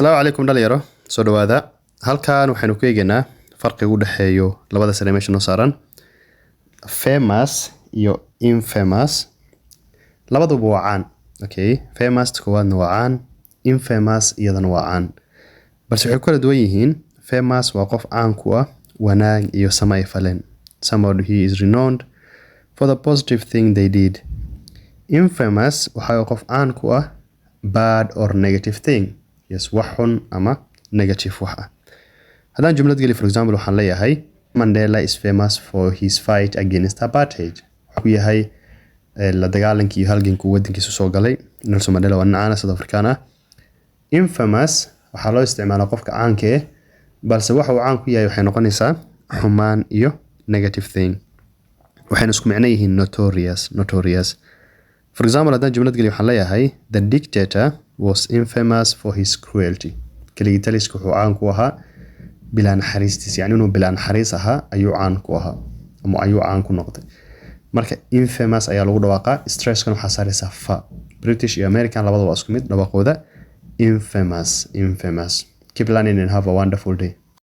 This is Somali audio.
Assalamu calaykum dhalinyaro soo dhawaada halkan waxaynu ku eegaynaa farqiga u dhaxeeyo labada sare meesha noo saaran famous iyo infamous labaduba waa caan okay famous kuwaadna waa caan infamous iyadana waa caan balse waxay kala duwan yihiin famous waa qof caan ku ah wanaag iyo samay falen somebody he is renowned for the positive thing they did. Infamous waxa qof caan ku ah bad or negative thing. Yes, wax xun ama negative wax ah. Haddaan jumlad geli for example waxaan leeyahay Mandela is famous for his fight against apartheid. Wuxuu yahay la dagaalankii halganka wadankiisa soo galay. Nelson Mandela waa caan South African ah. Infamous waxaa loo isticmaalaa qofka caanka ah balse waxa uu caan ku yahay waxay noqonaysaa xumaan iyo negative thing. waxayna isku macno yihiin notorious. For example, haddaan jumlad geli waxaan leeyahay the dictator was infamous for his cruelty. Keligii taliska wuxuu caan ku ahaa bilaa naxariistiisa, yani inuu bilaa naxariis ahaa ayuu caan ku ahaa ama ayuu caan ku noqday. Marka infamous ayaa lagu dhawaaqaa, stresskan waxaa saaraysaa fa. British iyo American labadaba waa isku mid dhawaaqooda infamous. Keep learning and have a wonderful day.